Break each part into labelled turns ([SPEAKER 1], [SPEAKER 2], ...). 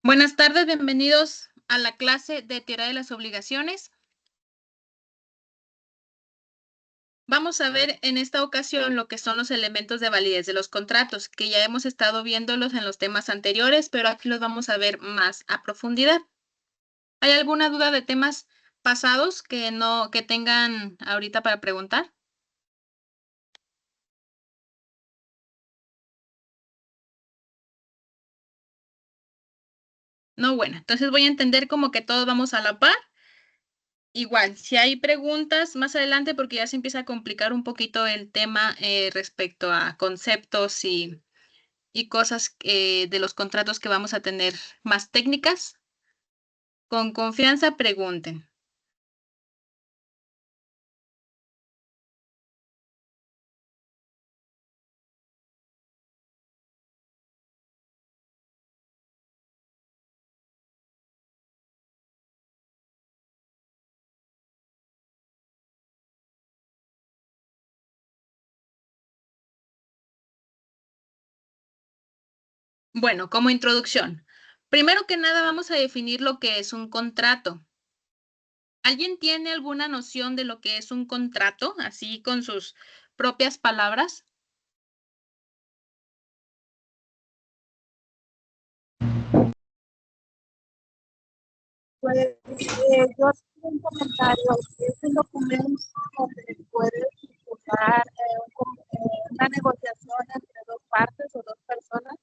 [SPEAKER 1] Buenas tardes, bienvenidos a la clase de teoría de las obligaciones. Vamos a ver en esta ocasión lo que son los elementos de validez de los contratos, que ya hemos estado viéndolos en los temas anteriores, pero aquí los vamos a ver más a profundidad. ¿Hay alguna duda de temas pasados que tengan ahorita para preguntar? No, bueno, entonces voy a entender como que todos vamos a la par. Igual, si hay preguntas más adelante, porque ya se empieza a complicar un poquito el tema respecto a conceptos y cosas de los contratos que vamos a tener más técnicas, con confianza pregunten. Bueno, como introducción, primero que nada vamos a definir lo que es un contrato. ¿Alguien tiene alguna noción de lo que es un contrato, así con sus propias palabras?
[SPEAKER 2] Pues yo tengo un comentario, es un documento donde puedes disputar una negociación entre dos partes o dos personas.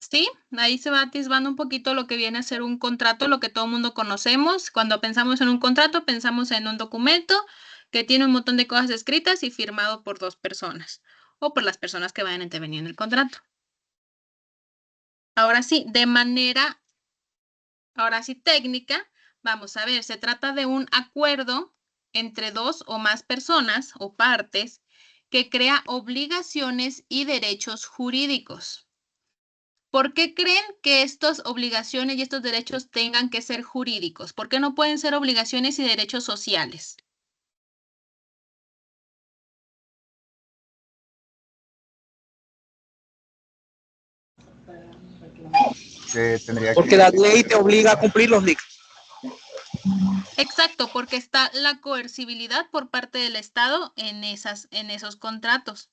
[SPEAKER 1] Sí, ahí se va atisbando un poquito lo que viene a ser un contrato, lo que todo el mundo conocemos. Cuando pensamos en un contrato, pensamos en un documento que tiene un montón de cosas escritas y firmado por dos personas o por las personas que vayan a intervenir en el contrato. Ahora sí, ahora sí técnica, vamos a ver, se trata de un acuerdo entre dos o más personas o partes que crea obligaciones y derechos jurídicos. ¿Por qué creen que estas obligaciones y estos derechos tengan que ser jurídicos? ¿Por qué no pueden ser obligaciones y derechos sociales?
[SPEAKER 3] Tendría
[SPEAKER 4] Porque
[SPEAKER 3] que...
[SPEAKER 4] la ley te obliga a cumplir los dictados.
[SPEAKER 1] Exacto, porque está la coercibilidad por parte del Estado en esos contratos.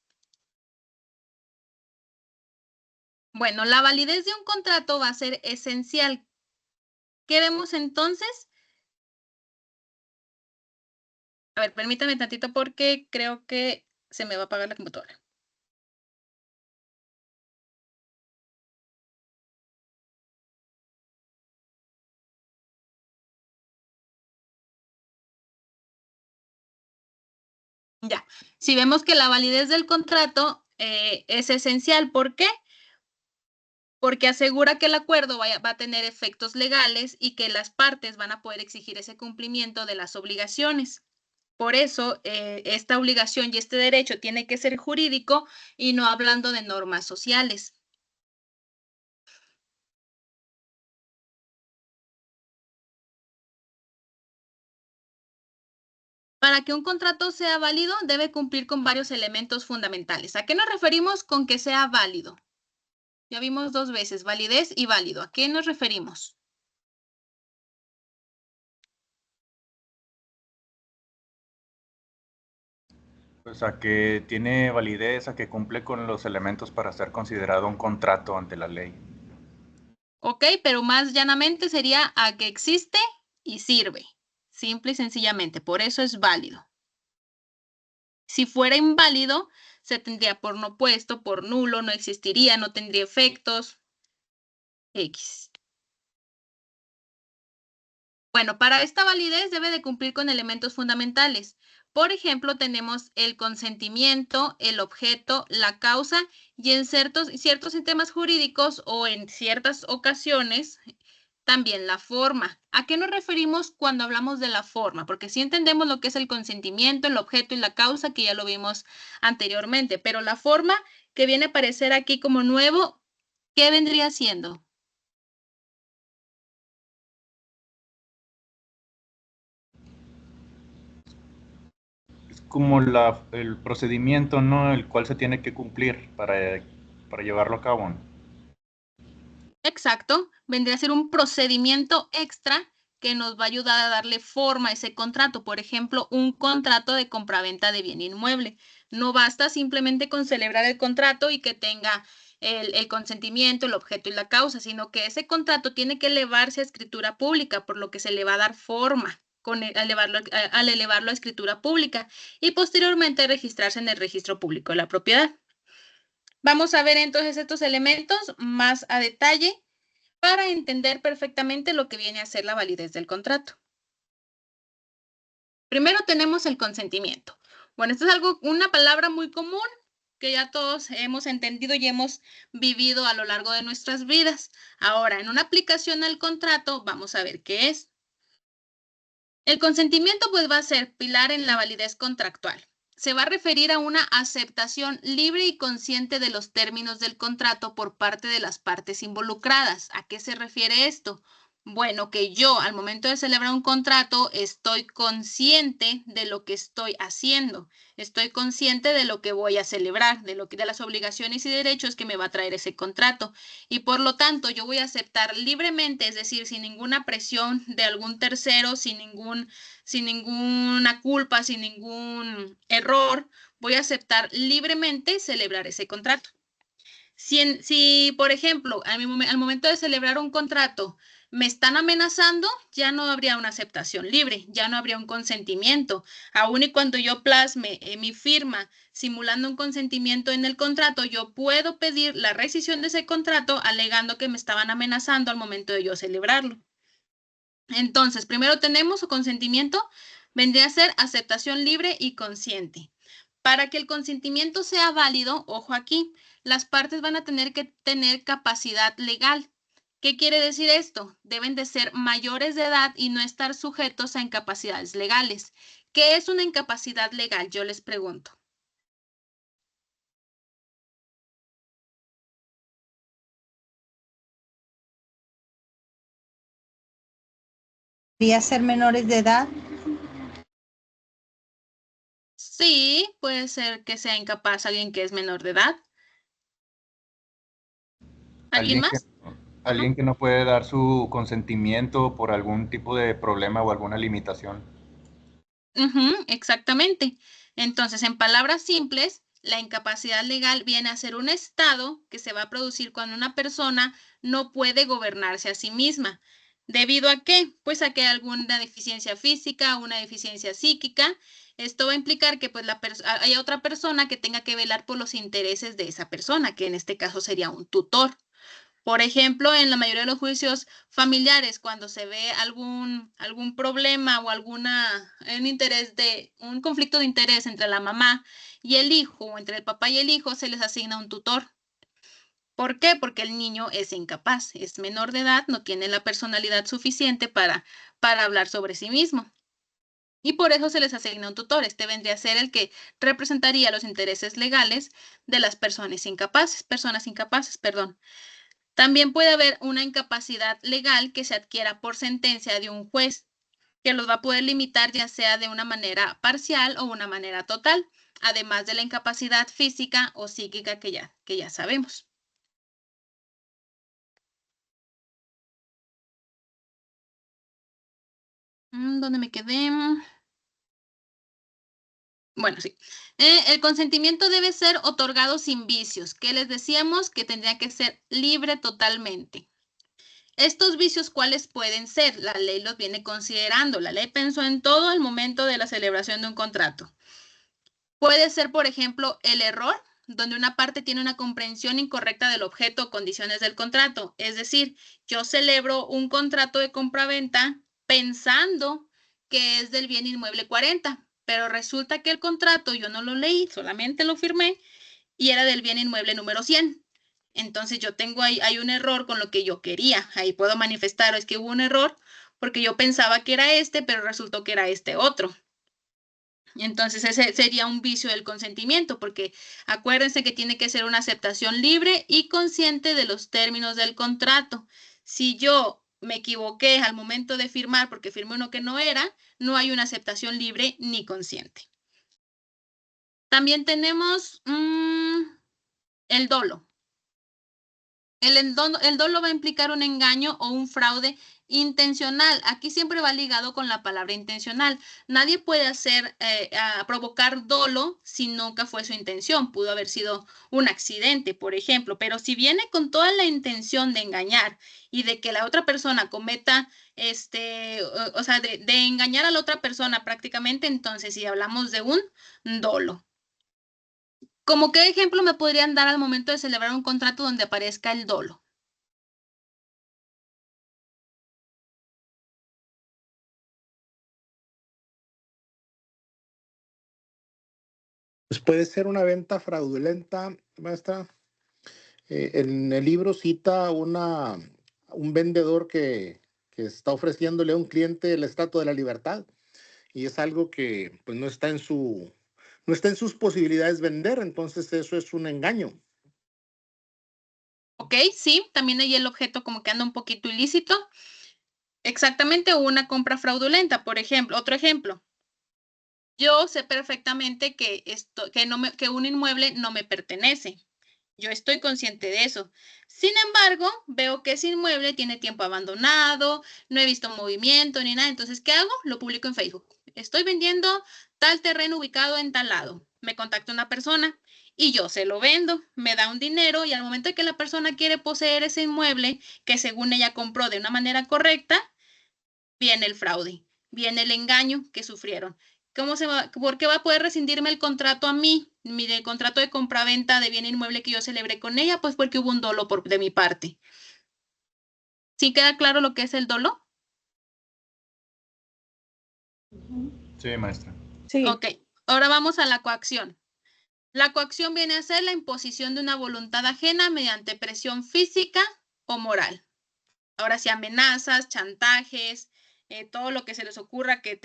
[SPEAKER 1] Bueno, la validez de un contrato va a ser esencial. ¿Qué vemos entonces? A ver, permítame tantito porque creo que se me va a apagar la computadora. Ya, si vemos que la validez del contrato es esencial, ¿por qué? Porque asegura que el acuerdo va a tener efectos legales y que las partes van a poder exigir ese cumplimiento de las obligaciones. Por eso, esta obligación y este derecho tiene que ser jurídico y no hablando de normas sociales. Para que un contrato sea válido, debe cumplir con varios elementos fundamentales. ¿A qué nos referimos con que sea válido? Ya vimos 2 veces, validez y válido. ¿A qué nos referimos?
[SPEAKER 3] Pues a que tiene validez, a que cumple con los elementos para ser considerado un contrato ante la ley.
[SPEAKER 1] Ok, pero más llanamente sería a que existe y sirve. Simple y sencillamente. Por eso es válido. Si fuera inválido, se tendría por no puesto, por nulo, no existiría, no tendría efectos. X. Bueno, para esta validez debe de cumplir con elementos fundamentales. Por ejemplo, tenemos el consentimiento, el objeto, la causa y en ciertos sistemas jurídicos o en ciertas ocasiones también la forma. ¿A qué nos referimos cuando hablamos de la forma? Porque sí entendemos lo que es el consentimiento, el objeto y la causa, que ya lo vimos anteriormente, pero la forma que viene a aparecer aquí como nuevo, ¿qué vendría siendo?
[SPEAKER 3] Es como el procedimiento, ¿no? El cual se tiene que cumplir para llevarlo a cabo.
[SPEAKER 1] Exacto, vendría a ser un procedimiento extra que nos va a ayudar a darle forma a ese contrato. Por ejemplo, un contrato de compraventa de bien inmueble. No basta simplemente con celebrar el contrato y que tenga el consentimiento, el objeto y la causa, sino que ese contrato tiene que elevarse a escritura pública, por lo que se le va a dar forma al elevarlo a escritura pública y posteriormente registrarse en el registro público de la propiedad. Vamos a ver entonces estos elementos más a detalle para entender perfectamente lo que viene a ser la validez del contrato. Primero tenemos el consentimiento. Bueno, esto es una palabra muy común que ya todos hemos entendido y hemos vivido a lo largo de nuestras vidas. Ahora, en una aplicación al contrato, vamos a ver qué es. El consentimiento pues va a ser pilar en la validez contractual. Se va a referir a una aceptación libre y consciente de los términos del contrato por parte de las partes involucradas. ¿A qué se refiere esto? Bueno, que yo al momento de celebrar un contrato estoy consciente de lo que estoy haciendo, estoy consciente de lo que voy a celebrar, de las obligaciones y derechos que me va a traer ese contrato. Y por lo tanto, yo voy a aceptar libremente, es decir, sin ninguna presión de algún tercero, sin ninguna culpa, sin ningún error, voy a aceptar libremente celebrar ese contrato. Si por ejemplo, al momento de celebrar un contrato, me están amenazando, ya no habría una aceptación libre, ya no habría un consentimiento. Aún y cuando yo plasme mi firma simulando un consentimiento en el contrato, yo puedo pedir la rescisión de ese contrato alegando que me estaban amenazando al momento de yo celebrarlo. Entonces, primero tenemos su consentimiento, vendría a ser aceptación libre y consciente. Para que el consentimiento sea válido, ojo aquí, las partes van a tener que tener capacidad legal. ¿Qué quiere decir esto? Deben de ser mayores de edad y no estar sujetos a incapacidades legales. ¿Qué es una incapacidad legal? Yo les pregunto.
[SPEAKER 2] ¿Debería ser menores de edad?
[SPEAKER 1] Sí, puede ser que sea incapaz alguien que es menor de edad. ¿Alguien
[SPEAKER 3] Alguien que,
[SPEAKER 1] más?
[SPEAKER 3] Alguien que no puede dar su consentimiento por algún tipo de problema o alguna limitación.
[SPEAKER 1] Exactamente. Entonces, en palabras simples, la incapacidad legal viene a ser un estado que se va a producir cuando una persona no puede gobernarse a sí misma. ¿Debido a qué? Pues a que hay alguna deficiencia física, una deficiencia psíquica. Esto va a implicar que pues haya otra persona que tenga que velar por los intereses de esa persona, que en este caso sería un tutor. Por ejemplo, en la mayoría de los juicios familiares, cuando se ve algún problema o un conflicto de interés entre la mamá y el hijo, o entre el papá y el hijo, se les asigna un tutor. ¿Por qué? Porque el niño es incapaz, es menor de edad, no tiene la personalidad suficiente para hablar sobre sí mismo. Y por eso se les asigna un tutor. Este vendría a ser el que representaría los intereses legales de las personas incapaces, perdón. También puede haber una incapacidad legal que se adquiera por sentencia de un juez, que los va a poder limitar ya sea de una manera parcial o una manera total, además de la incapacidad física o psíquica que ya sabemos. ¿Dónde me quedé? Bueno, sí. El consentimiento debe ser otorgado sin vicios, que les decíamos que tendría que ser libre totalmente. Estos vicios, ¿cuáles pueden ser? La ley los viene considerando. La ley pensó en todo el momento de la celebración de un contrato. Puede ser, por ejemplo, el error, donde una parte tiene una comprensión incorrecta del objeto o condiciones del contrato. Es decir, yo celebro un contrato de compraventa pensando que es del bien inmueble 40, pero resulta que el contrato yo no lo leí, solamente lo firmé y era del bien inmueble número 100. Entonces yo tengo hay un error con lo que yo quería. Ahí puedo manifestar, es que hubo un error porque yo pensaba que era este, pero resultó que era este otro. Entonces ese sería un vicio del consentimiento, porque acuérdense que tiene que ser una aceptación libre y consciente de los términos del contrato. Si yo me equivoqué al momento de firmar porque firmé uno que no era, no hay una aceptación libre ni consciente. También tenemos el dolo. El dolo va a implicar un engaño o un fraude intencional. Aquí siempre va ligado con la palabra intencional. Nadie puede provocar dolo si nunca fue su intención. Pudo haber sido un accidente, por ejemplo, pero si viene con toda la intención de engañar y de que la otra persona cometa, o sea, de engañar a la otra persona prácticamente, entonces si hablamos de un dolo. ¿Cómo qué ejemplo me podrían dar al momento de celebrar un contrato donde aparezca el dolo?
[SPEAKER 4] Pues puede ser una venta fraudulenta, maestra. En el libro cita un vendedor que está ofreciéndole a un cliente el Estatua de la Libertad y es algo que pues, no está en sus posibilidades vender, entonces eso es un engaño.
[SPEAKER 1] Ok, sí, también ahí el objeto como que anda un poquito ilícito. Exactamente, una compra fraudulenta, por ejemplo. Otro ejemplo. Yo sé perfectamente que un inmueble no me pertenece. Yo estoy consciente de eso. Sin embargo, veo que ese inmueble tiene tiempo abandonado, no he visto movimiento ni nada. Entonces, ¿qué hago? Lo publico en Facebook. Estoy vendiendo tal terreno ubicado en tal lado. Me contacta una persona y yo se lo vendo, me da un dinero y al momento de que la persona quiere poseer ese inmueble que según ella compró de una manera correcta, viene el fraude, viene el engaño que sufrieron. ¿Por qué va a poder rescindirme el contrato a mí, el contrato de compraventa de bien inmueble que yo celebré con ella? Pues porque hubo un dolo de mi parte. ¿Sí queda claro lo que es el dolo?
[SPEAKER 3] Sí, maestra.
[SPEAKER 2] Sí.
[SPEAKER 1] Ok, ahora vamos a la coacción. La coacción viene a ser la imposición de una voluntad ajena mediante presión física o moral. Ahora sí, amenazas, chantajes, todo lo que se les ocurra que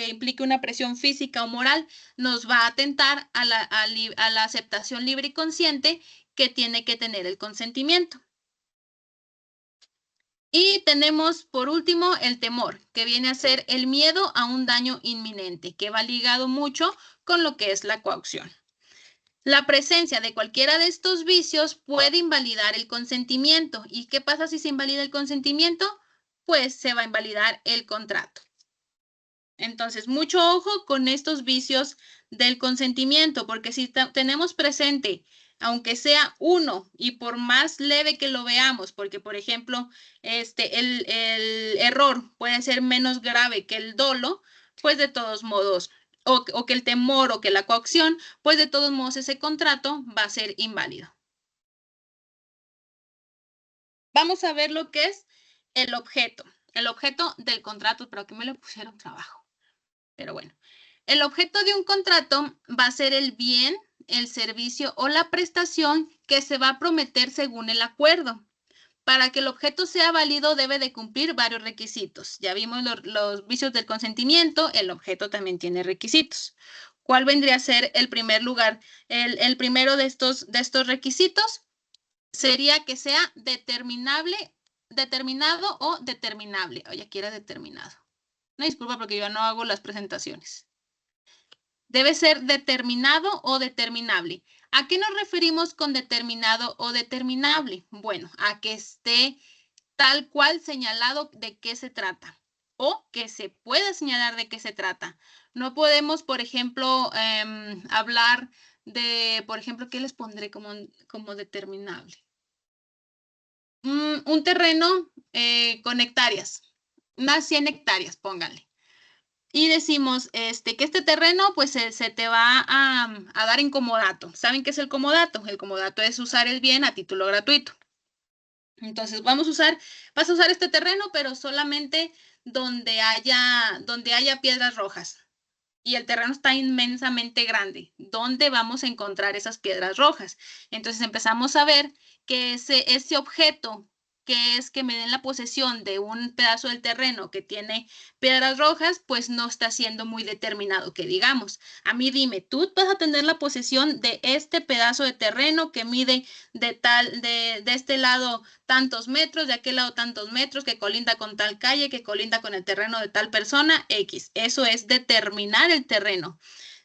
[SPEAKER 1] implique una presión física o moral, nos va a atentar a la aceptación libre y consciente que tiene que tener el consentimiento. Y tenemos, por último, el temor, que viene a ser el miedo a un daño inminente, que va ligado mucho con lo que es la coacción. La presencia de cualquiera de estos vicios puede invalidar el consentimiento. ¿Y qué pasa si se invalida el consentimiento? Pues se va a invalidar el contrato. Entonces, mucho ojo con estos vicios del consentimiento, porque si tenemos presente, aunque sea uno, y por más leve que lo veamos, porque, por ejemplo, el error puede ser menos grave que el dolo, pues de todos modos, o que el temor o que la coacción, pues de todos modos ese contrato va a ser inválido. Vamos a ver lo que es el objeto del contrato, pero aquí me lo pusieron trabajo. Pero bueno, el objeto de un contrato va a ser el bien, el servicio o la prestación que se va a prometer según el acuerdo. Para que el objeto sea válido debe de cumplir varios requisitos. Ya vimos los vicios del consentimiento, el objeto también tiene requisitos. ¿Cuál vendría a ser el primer lugar? El primero de estos requisitos sería que sea determinado o determinable. Oye, aquí era determinado. No, disculpa porque yo no hago las presentaciones. Debe ser determinado o determinable. ¿A qué nos referimos con determinado o determinable? Bueno, a que esté tal cual señalado de qué se trata o que se pueda señalar de qué se trata. No podemos, por ejemplo, hablar de, por ejemplo, ¿qué les pondré como determinable? Un terreno con hectáreas, unas 100 hectáreas, pónganle. Y decimos que este terreno pues se te va a dar en comodato. ¿Saben qué es el comodato? El comodato es usar el bien a título gratuito. Entonces vas a usar este terreno, pero solamente donde haya piedras rojas. Y el terreno está inmensamente grande. ¿Dónde vamos a encontrar esas piedras rojas? Entonces empezamos a ver que ese objeto que es que me den la posesión de un pedazo del terreno que tiene piedras rojas, pues no está siendo muy determinado, que digamos. A mí dime, tú vas a tener la posesión de este pedazo de terreno que mide de este lado tantos metros, de aquel lado tantos metros, que colinda con tal calle, que colinda con el terreno de tal persona, X. Eso es determinar el terreno.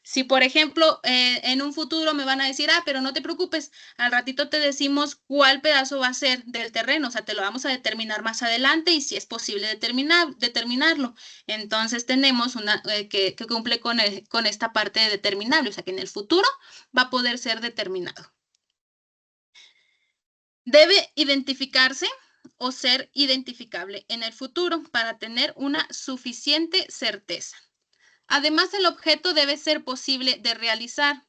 [SPEAKER 1] Si, por ejemplo, en un futuro me van a decir, pero no te preocupes, al ratito te decimos cuál pedazo va a ser del terreno, o sea, te lo vamos a determinar más adelante y si es posible determinarlo. Entonces tenemos que cumple con esta parte de determinable, o sea, que en el futuro va a poder ser determinado. Debe identificarse o ser identificable en el futuro para tener una suficiente certeza. Además, el objeto debe ser posible de realizar.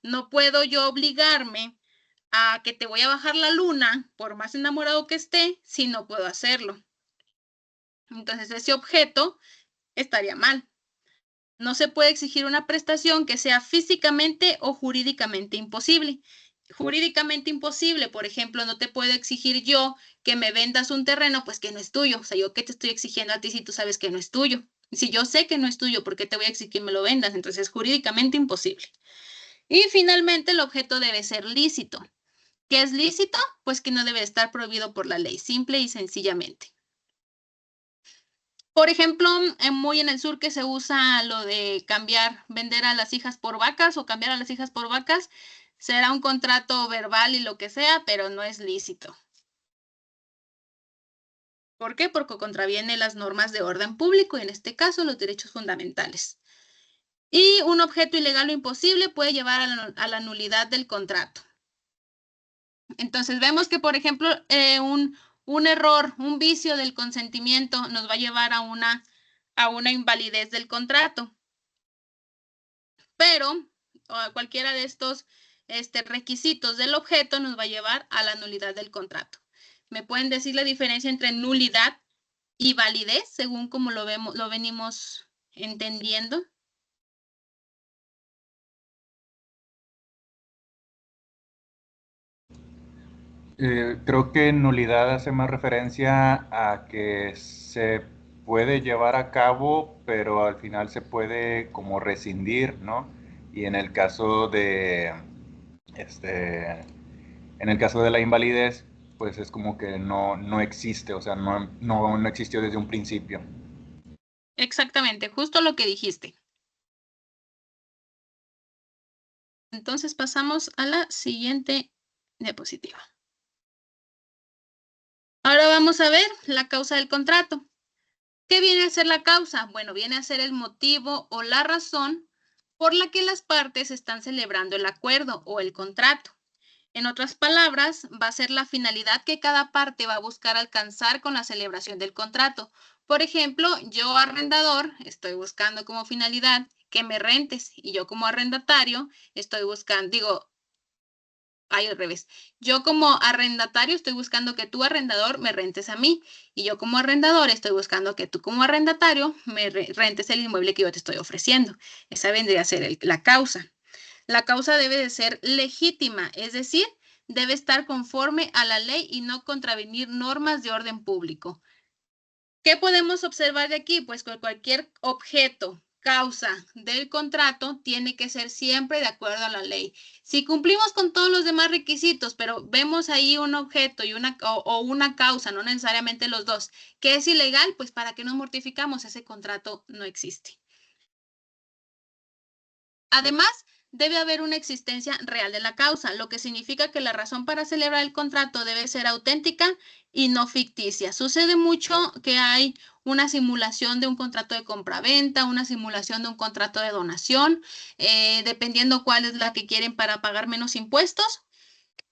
[SPEAKER 1] No puedo yo obligarme a que te voy a bajar la luna, por más enamorado que esté, si no puedo hacerlo. Entonces, ese objeto estaría mal. No se puede exigir una prestación que sea físicamente o jurídicamente imposible. Jurídicamente imposible, por ejemplo, no te puedo exigir yo que me vendas un terreno, pues que no es tuyo. O sea, yo qué te estoy exigiendo a ti si tú sabes que no es tuyo. Si yo sé que no es tuyo, ¿por qué te voy a exigir que me lo vendas? Entonces es jurídicamente imposible. Y finalmente el objeto debe ser lícito. ¿Qué es lícito? Pues que no debe estar prohibido por la ley, simple y sencillamente. Por ejemplo, muy en el sur que se usa lo de vender a las hijas por vacas o cambiar a las hijas por vacas, será un contrato verbal y lo que sea, pero no es lícito. ¿Por qué? Porque contraviene las normas de orden público y en este caso los derechos fundamentales. Y un objeto ilegal o imposible puede llevar a la nulidad del contrato. Entonces vemos que, por ejemplo, un error, un vicio del consentimiento nos va a llevar a una invalidez del contrato. Pero cualquiera de estos requisitos del objeto nos va a llevar a la nulidad del contrato. ¿Me pueden decir la diferencia entre nulidad y validez, según como lo venimos entendiendo?
[SPEAKER 3] Creo que nulidad hace más referencia a que se puede llevar a cabo, pero al final se puede como rescindir, ¿no? Y en el caso de la invalidez, pues es como que no existe, o sea, no existió desde un principio.
[SPEAKER 1] Exactamente, justo lo que dijiste. Entonces pasamos a la siguiente diapositiva. Ahora vamos a ver la causa del contrato. ¿Qué viene a ser la causa? Bueno, viene a ser el motivo o la razón por la que las partes están celebrando el acuerdo o el contrato. En otras palabras, va a ser la finalidad que cada parte va a buscar alcanzar con la celebración del contrato. Por ejemplo, yo arrendador estoy buscando como finalidad que me rentes y yo como arrendatario estoy buscando, al revés. Yo como arrendatario estoy buscando que tú arrendador me rentes a mí y yo como arrendador estoy buscando que tú como arrendatario me rentes el inmueble que yo te estoy ofreciendo. Esa vendría a ser la causa. La causa debe de ser legítima, es decir, debe estar conforme a la ley y no contravenir normas de orden público. ¿Qué podemos observar de aquí? Pues que cualquier objeto, causa del contrato tiene que ser siempre de acuerdo a la ley. Si cumplimos con todos los demás requisitos, pero vemos ahí un objeto y una causa, no necesariamente los dos, que es ilegal, pues ¿para qué nos mortificamos? Ese contrato no existe. Además, debe haber una existencia real de la causa, lo que significa que la razón para celebrar el contrato debe ser auténtica y no ficticia. Sucede mucho que hay una simulación de un contrato de compraventa, una simulación de un contrato de donación, dependiendo cuál es la que quieren para pagar menos impuestos.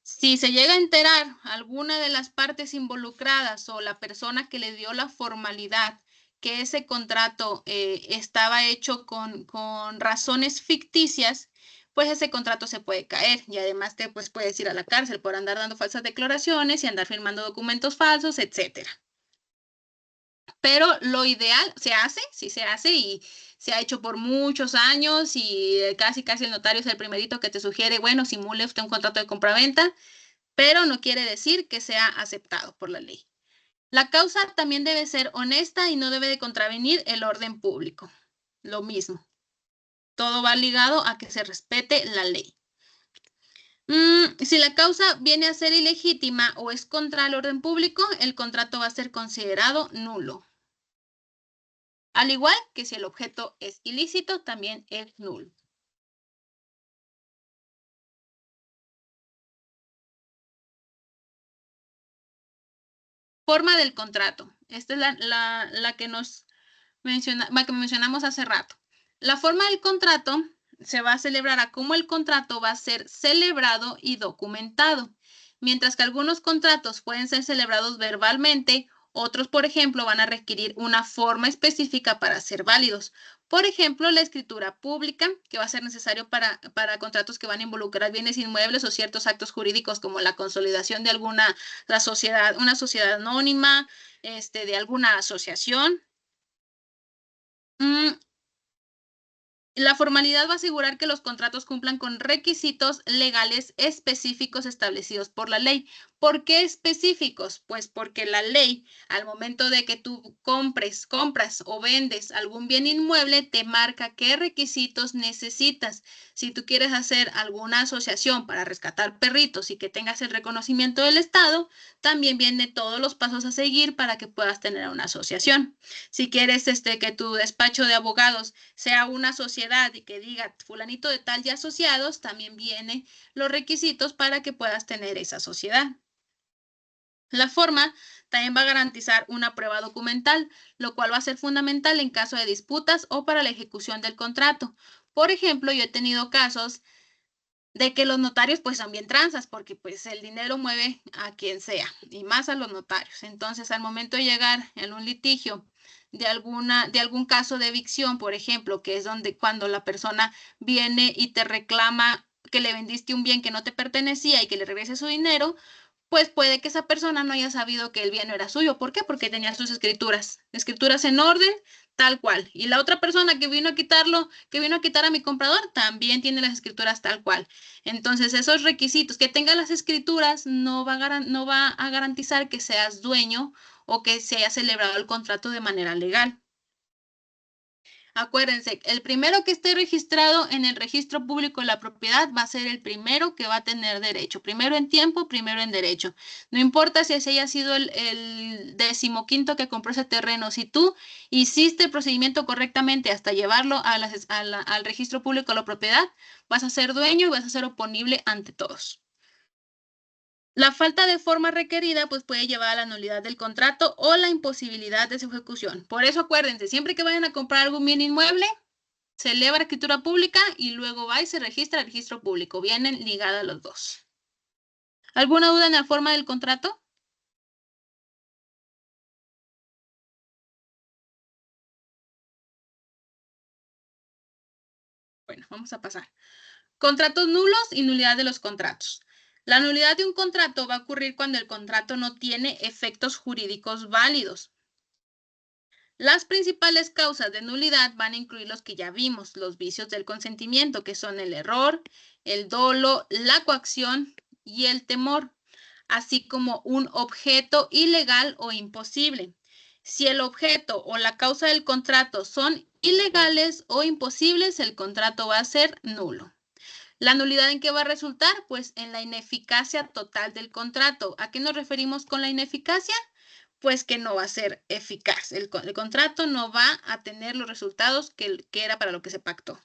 [SPEAKER 1] Si se llega a enterar alguna de las partes involucradas o la persona que le dio la formalidad que ese contrato estaba hecho con razones ficticias, pues ese contrato se puede caer y además te pues, puedes ir a la cárcel por andar dando falsas declaraciones y andar firmando documentos falsos, etcétera. Pero lo ideal sí se hace y se ha hecho por muchos años y casi el notario es el primerito que te sugiere, bueno, simule usted un contrato de compraventa, pero no quiere decir que sea aceptado por la ley. La causa también debe ser honesta y no debe de contravenir el orden público. Lo mismo. Todo va ligado a que se respete la ley. Si la causa viene a ser ilegítima o es contra el orden público, el contrato va a ser considerado nulo. Al igual que si el objeto es ilícito, también es nulo. Forma del contrato. Esta es la que mencionamos hace rato. La forma del contrato se va a celebrar a cómo el contrato va a ser celebrado y documentado. Mientras que algunos contratos pueden ser celebrados verbalmente, otros, por ejemplo, van a requerir una forma específica para ser válidos. Por ejemplo, la escritura pública, que va a ser necesario para contratos que van a involucrar bienes inmuebles o ciertos actos jurídicos como la consolidación de una sociedad anónima, de alguna asociación. La formalidad va a asegurar que los contratos cumplan con requisitos legales específicos establecidos por la ley. ¿Por qué específicos? Pues porque la ley, al momento de que tú compras o vendes algún bien inmueble, te marca qué requisitos necesitas. Si tú quieres hacer alguna asociación para rescatar perritos y que tengas el reconocimiento del Estado, también viene todos los pasos a seguir para que puedas tener una asociación. Si quieres que tu despacho de abogados sea una sociedad y que diga fulanito de tal y asociados, también vienen los requisitos para que puedas tener esa sociedad. La forma también va a garantizar una prueba documental, lo cual va a ser fundamental en caso de disputas o para la ejecución del contrato. Por ejemplo, yo he tenido casos de que los notarios pues son bien tranzas porque pues el dinero mueve a quien sea y más a los notarios. Entonces, al momento de llegar en un litigio de algún caso de evicción, por ejemplo, que es cuando la persona viene y te reclama que le vendiste un bien que no te pertenecía y que le regrese su dinero, pues puede que esa persona no haya sabido que el bien no era suyo. ¿Por qué? Porque tenía sus escrituras en orden, tal cual. Y la otra persona que vino a quitar a mi comprador, también tiene las escrituras tal cual. Entonces, esos requisitos, que tenga las escrituras, no va a garantizar que seas dueño o que se haya celebrado el contrato de manera legal. Acuérdense, el primero que esté registrado en el registro público de la propiedad va a ser el primero que va a tener derecho. Primero en tiempo, primero en derecho. No importa si ese haya sido el 15º que compró ese terreno. Si tú hiciste el procedimiento correctamente hasta llevarlo al registro público de la propiedad, vas a ser dueño y vas a ser oponible ante todos. La falta de forma requerida pues puede llevar a la nulidad del contrato o la imposibilidad de su ejecución. Por eso acuérdense, siempre que vayan a comprar algún bien inmueble, se eleva a escritura pública y luego va y se registra el registro público. Vienen ligadas los dos. ¿Alguna duda en la forma del contrato? Bueno, vamos a pasar. Contratos nulos y nulidad de los contratos. La nulidad de un contrato va a ocurrir cuando el contrato no tiene efectos jurídicos válidos. Las principales causas de nulidad van a incluir los que ya vimos, los vicios del consentimiento, que son el error, el dolo, la coacción y el temor, así como un objeto ilegal o imposible. Si el objeto o la causa del contrato son ilegales o imposibles, el contrato va a ser nulo. ¿La nulidad en qué va a resultar? Pues en la ineficacia total del contrato. ¿A qué nos referimos con la ineficacia? Pues que no va a ser eficaz. El contrato no va a tener los resultados que era para lo que se pactó.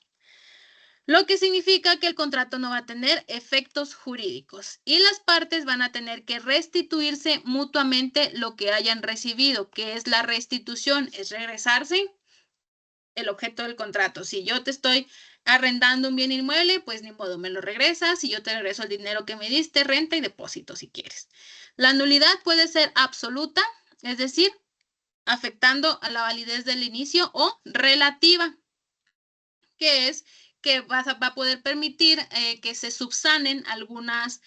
[SPEAKER 1] Lo que significa que el contrato no va a tener efectos jurídicos y las partes van a tener que restituirse mutuamente lo que hayan recibido, que es la restitución, es regresarse el objeto del contrato. Si yo te estoy arrendando un bien inmueble, pues ni modo, me lo regresas y yo te regreso el dinero que me diste, renta y depósito si quieres. La nulidad puede ser absoluta, es decir, afectando a la validez del inicio, o relativa, que es que va a poder permitir que se subsanen algunos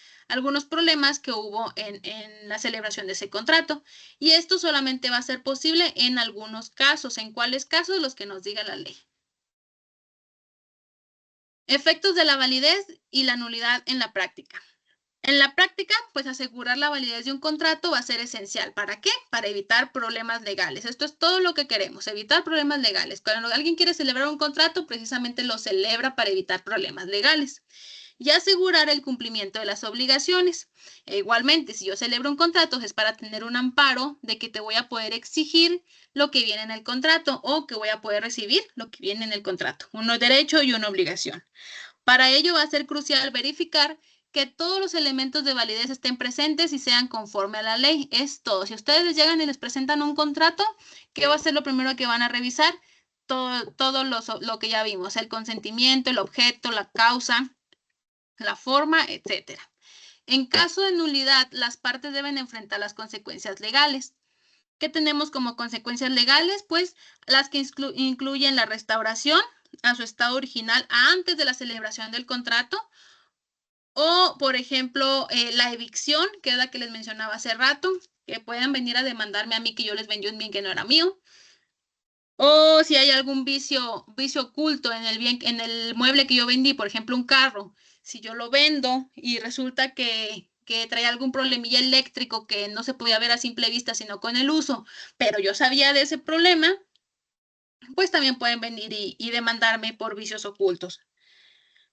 [SPEAKER 1] problemas que hubo en la celebración de ese contrato. Y esto solamente va a ser posible en algunos casos. ¿En cuáles casos? Los que nos diga la ley. Efectos de la validez y la nulidad en la práctica. En la práctica, pues asegurar la validez de un contrato va a ser esencial. ¿Para qué? Para evitar problemas legales. Esto es todo lo que queremos, evitar problemas legales. Cuando alguien quiere celebrar un contrato, precisamente lo celebra para evitar problemas legales. Y asegurar el cumplimiento de las obligaciones. Igualmente, si yo celebro un contrato, es para tener un amparo de que te voy a poder exigir lo que viene en el contrato o que voy a poder recibir lo que viene en el contrato. Uno derecho y una obligación. Para ello va a ser crucial verificar que todos los elementos de validez estén presentes y sean conforme a la ley. Es todo. Si ustedes llegan y les presentan un contrato, ¿qué va a ser lo primero que van a revisar? Todo lo que ya vimos, el consentimiento, el objeto, la causa, la forma, etcétera. En caso de nulidad, las partes deben enfrentar las consecuencias legales. ¿Qué tenemos como consecuencias legales? Pues las que incluyen la restauración a su estado original antes de la celebración del contrato, o, por ejemplo, la evicción, que es la que les mencionaba hace rato, que puedan venir a demandarme a mí que yo les vendí un bien que no era mío. O si hay algún vicio oculto en el bien, en el mueble que yo vendí, por ejemplo, un carro. Si yo lo vendo y resulta que trae algún problemilla eléctrico que no se podía ver a simple vista, sino con el uso, pero yo sabía de ese problema, pues también pueden venir y demandarme por vicios ocultos.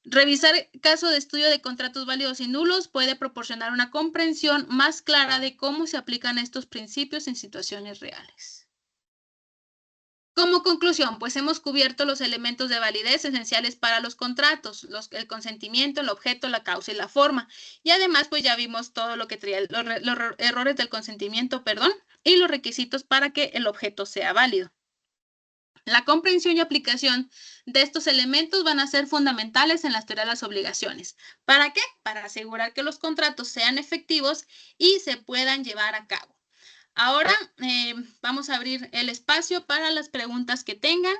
[SPEAKER 1] Revisar caso de estudio de contratos válidos y nulos puede proporcionar una comprensión más clara de cómo se aplican estos principios en situaciones reales. Como conclusión, pues hemos cubierto los elementos de validez esenciales para los contratos, el consentimiento, el objeto, la causa y la forma. Y además, pues ya vimos todo lo que traía, los errores del consentimiento, perdón, y los requisitos para que el objeto sea válido. La comprensión y aplicación de estos elementos van a ser fundamentales en la teoría de las obligaciones. ¿Para qué? Para asegurar que los contratos sean efectivos y se puedan llevar a cabo. Ahora vamos a abrir el espacio para las preguntas que tengan.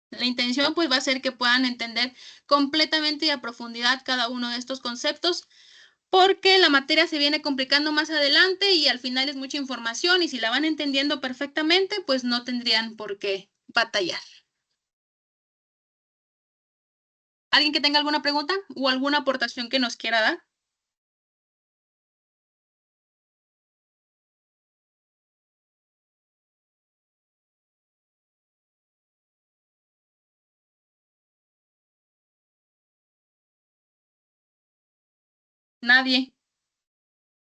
[SPEAKER 1] La intención pues va a ser que puedan entender completamente y a profundidad cada uno de estos conceptos, porque la materia se viene complicando más adelante y al final es mucha información y si la van entendiendo perfectamente, pues no tendrían por qué batallar. ¿Alguien que tenga alguna pregunta o alguna aportación que nos quiera dar? Nadie.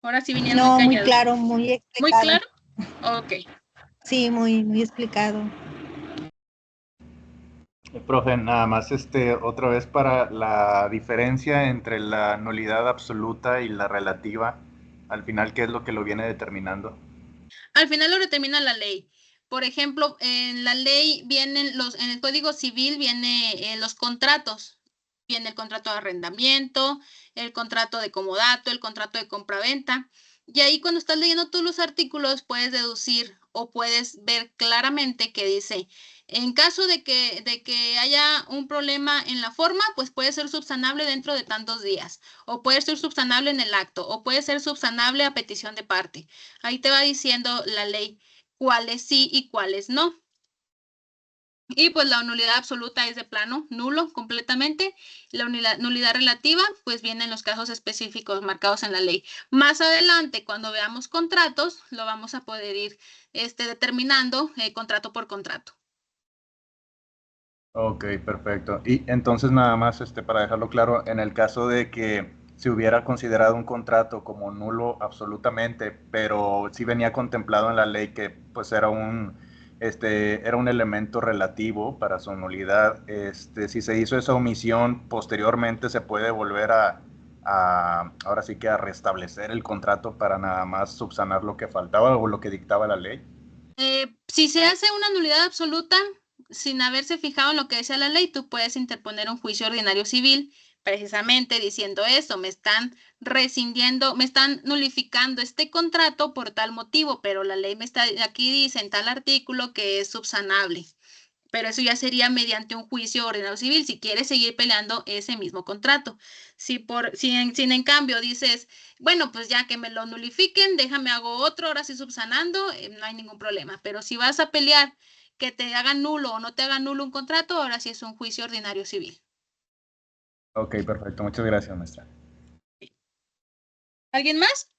[SPEAKER 1] Ahora sí vinieron
[SPEAKER 5] No,
[SPEAKER 1] muy
[SPEAKER 5] muy
[SPEAKER 1] callados.
[SPEAKER 5] claro, muy
[SPEAKER 1] ¿Muy
[SPEAKER 5] explicado.
[SPEAKER 1] claro? Ok.
[SPEAKER 5] Sí, muy explicado.
[SPEAKER 3] Profe, nada más otra vez para la diferencia entre la nulidad absoluta y la relativa, al final, ¿qué es lo que lo viene determinando?
[SPEAKER 1] Al final lo determina la ley. Por ejemplo, en la ley vienen en el Código Civil vienen los contratos. Viene el contrato de arrendamiento, el contrato de comodato, el contrato de compraventa. Y ahí cuando estás leyendo todos los artículos puedes deducir o puedes ver claramente que dice, en caso de que haya un problema en la forma, pues puede ser subsanable dentro de tantos días, o puede ser subsanable en el acto, o puede ser subsanable a petición de parte. Ahí te va diciendo la ley cuáles sí y cuáles no. Y pues la nulidad absoluta es de plano, nulo completamente. La nulidad relativa, pues viene en los casos específicos marcados en la ley. Más adelante, cuando veamos contratos, lo vamos a poder ir determinando contrato por contrato.
[SPEAKER 3] Ok, perfecto. Y entonces nada más para dejarlo claro, en el caso de que se hubiera considerado un contrato como nulo absolutamente, pero sí venía contemplado en la ley que pues era era un elemento relativo para su nulidad, si se hizo esa omisión, posteriormente se puede volver ahora sí que a restablecer el contrato para nada más subsanar lo que faltaba o lo que dictaba la ley.
[SPEAKER 1] Si se hace una nulidad absoluta, sin haberse fijado en lo que decía la ley, tú puedes interponer un juicio ordinario civil, precisamente diciendo eso, me están rescindiendo, me están nulificando este contrato por tal motivo, pero la ley aquí dice en tal artículo que es subsanable. Pero eso ya sería mediante un juicio ordinario civil, si quieres seguir peleando ese mismo contrato. Si en cambio dices, bueno, pues ya que me lo nulifiquen, déjame hago otro, ahora sí subsanando, no hay ningún problema. Pero si vas a pelear que te hagan nulo o no te hagan nulo un contrato, ahora sí es un juicio ordinario civil.
[SPEAKER 3] Ok, perfecto. Muchas gracias, maestra.
[SPEAKER 1] ¿Alguien más?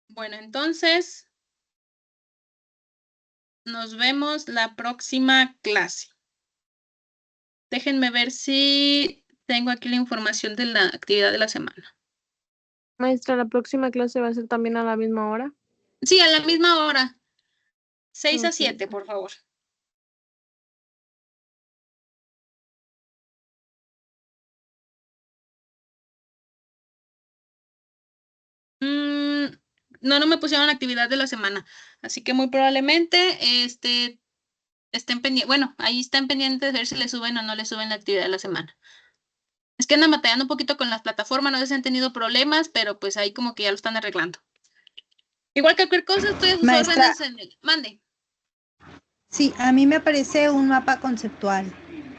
[SPEAKER 1] Bueno, entonces nos vemos la próxima clase. Déjenme ver si tengo aquí la información de la actividad de la semana.
[SPEAKER 6] Maestra, ¿la próxima clase va a ser también a la misma hora?
[SPEAKER 1] Sí, a la misma hora. 6 a
[SPEAKER 6] Ok.
[SPEAKER 1] 7, por favor. No me pusieron la actividad de la semana, así que muy probablemente estén pendientes, bueno, ahí están pendientes de ver si le suben o no le suben la actividad de la semana. Es que andan batallando un poquito con las plataformas, no sé si han tenido problemas, pero pues ahí como que ya lo están arreglando. Igual que cualquier cosa, estoy a sus
[SPEAKER 5] Maestra,
[SPEAKER 1] órdenes en el. Mande.
[SPEAKER 5] sí, a mí me aparece un mapa conceptual.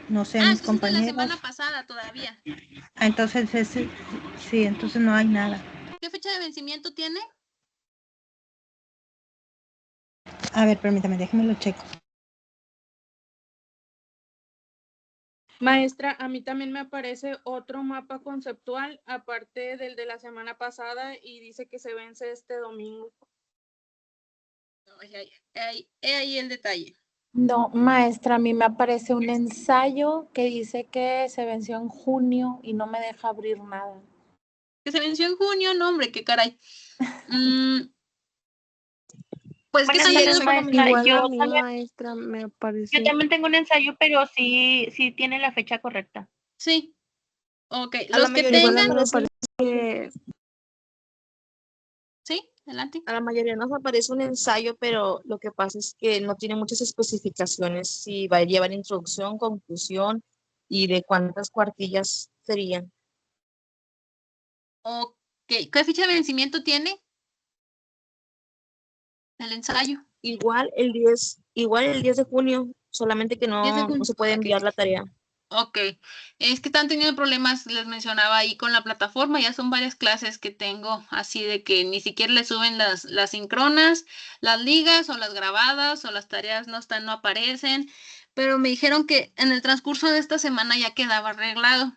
[SPEAKER 5] No sé, mis
[SPEAKER 1] Entonces de la
[SPEAKER 5] compañeros.
[SPEAKER 1] semana pasada todavía.
[SPEAKER 5] Entonces, sí, entonces no hay nada.
[SPEAKER 1] ¿Qué fecha de vencimiento tiene?
[SPEAKER 5] A ver, permítame, déjeme lo checo.
[SPEAKER 6] Maestra, a mí también me aparece otro mapa conceptual, aparte del de la semana pasada, y dice que se vence este domingo.
[SPEAKER 1] Ahí el detalle.
[SPEAKER 2] No, maestra, a mí me aparece un ensayo que dice que se venció en junio y no me deja abrir nada.
[SPEAKER 1] Que se venció en junio, no, hombre, qué caray. Pues que están teniendo
[SPEAKER 7] maestra,
[SPEAKER 6] Igual
[SPEAKER 7] yo
[SPEAKER 6] a mí,
[SPEAKER 7] también,
[SPEAKER 6] maestra, me
[SPEAKER 7] yo
[SPEAKER 6] aparece.
[SPEAKER 7] también tengo un ensayo, pero sí tiene la fecha correcta.
[SPEAKER 1] Sí. Ok,
[SPEAKER 2] A la
[SPEAKER 1] los que
[SPEAKER 2] mayoría
[SPEAKER 6] Igual a
[SPEAKER 1] tengan.
[SPEAKER 6] mí me aparece que
[SPEAKER 1] Sí, adelante.
[SPEAKER 2] A la mayoría nos aparece un ensayo, pero lo que pasa es que no tiene muchas especificaciones si va a llevar introducción, conclusión y de cuántas cuartillas serían.
[SPEAKER 1] Ok, ¿qué fecha de vencimiento tiene el ensayo?
[SPEAKER 2] Igual el 10 de junio, solamente que
[SPEAKER 1] 10 de
[SPEAKER 2] no
[SPEAKER 1] junio.
[SPEAKER 2] se puede
[SPEAKER 1] Ok.
[SPEAKER 2] enviar la tarea.
[SPEAKER 1] Ok, es que están teniendo problemas, les mencionaba ahí con la plataforma, ya son varias clases que tengo, así de que ni siquiera le suben las sincronas, las ligas o las grabadas o las tareas no aparecen, pero me dijeron que en el transcurso de esta semana ya quedaba arreglado.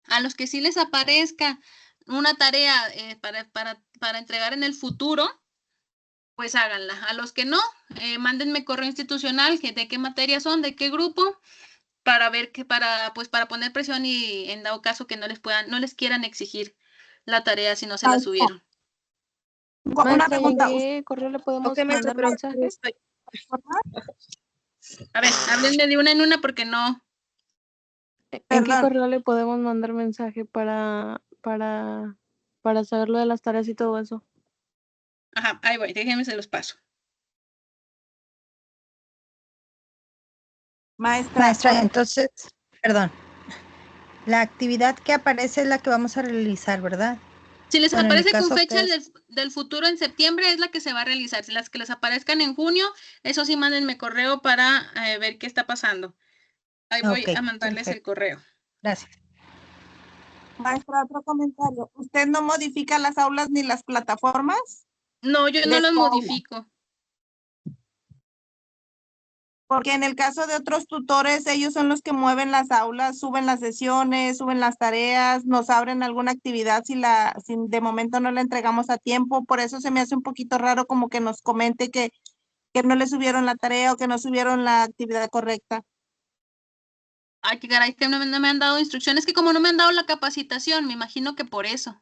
[SPEAKER 1] A los que sí les aparezca una tarea para entregar en el futuro, pues háganla. A los que no, mándenme correo institucional, de qué materia son, de qué grupo, para ver que para poner presión y en dado caso que no les quieran exigir la tarea si no se la subieron.
[SPEAKER 2] Una
[SPEAKER 8] Maestra, ¿y en
[SPEAKER 2] pregunta.
[SPEAKER 8] qué correo le podemos
[SPEAKER 6] Ok, maestra,
[SPEAKER 8] mandar
[SPEAKER 6] pero
[SPEAKER 8] mensaje?
[SPEAKER 1] A ver, háblenme de una en una porque no.
[SPEAKER 8] ¿En qué
[SPEAKER 2] Perdón.
[SPEAKER 8] correo le podemos mandar mensaje para saber lo de las tareas y todo eso?
[SPEAKER 1] Ajá, ahí voy, déjenme se los paso.
[SPEAKER 5] Maestra, entonces, perdón. La actividad que aparece es la que vamos a realizar, ¿verdad?
[SPEAKER 1] Si les
[SPEAKER 5] Bueno, en mi
[SPEAKER 1] aparece con
[SPEAKER 5] caso,
[SPEAKER 1] fecha
[SPEAKER 5] ¿qué es?
[SPEAKER 1] del futuro en septiembre es la que se va a realizar. Si las que les aparezcan en junio, eso sí, mándenme correo para ver qué está pasando. Ahí voy
[SPEAKER 5] Ok,
[SPEAKER 1] a mandarles el
[SPEAKER 5] perfecto.
[SPEAKER 1] correo.
[SPEAKER 5] Gracias.
[SPEAKER 2] Maestra, otro comentario. ¿Usted no modifica las aulas ni las plataformas?
[SPEAKER 1] No, yo no los modifico.
[SPEAKER 2] Porque en el caso de otros tutores, ellos son los que mueven las aulas, suben las sesiones, suben las tareas, nos abren alguna actividad si de momento no la entregamos a tiempo. Por eso se me hace un poquito raro como que nos comente que no le subieron la tarea o que no subieron la actividad correcta.
[SPEAKER 1] Ay, qué caray, que no me han dado instrucciones, que como no me han dado la capacitación, me imagino que por eso.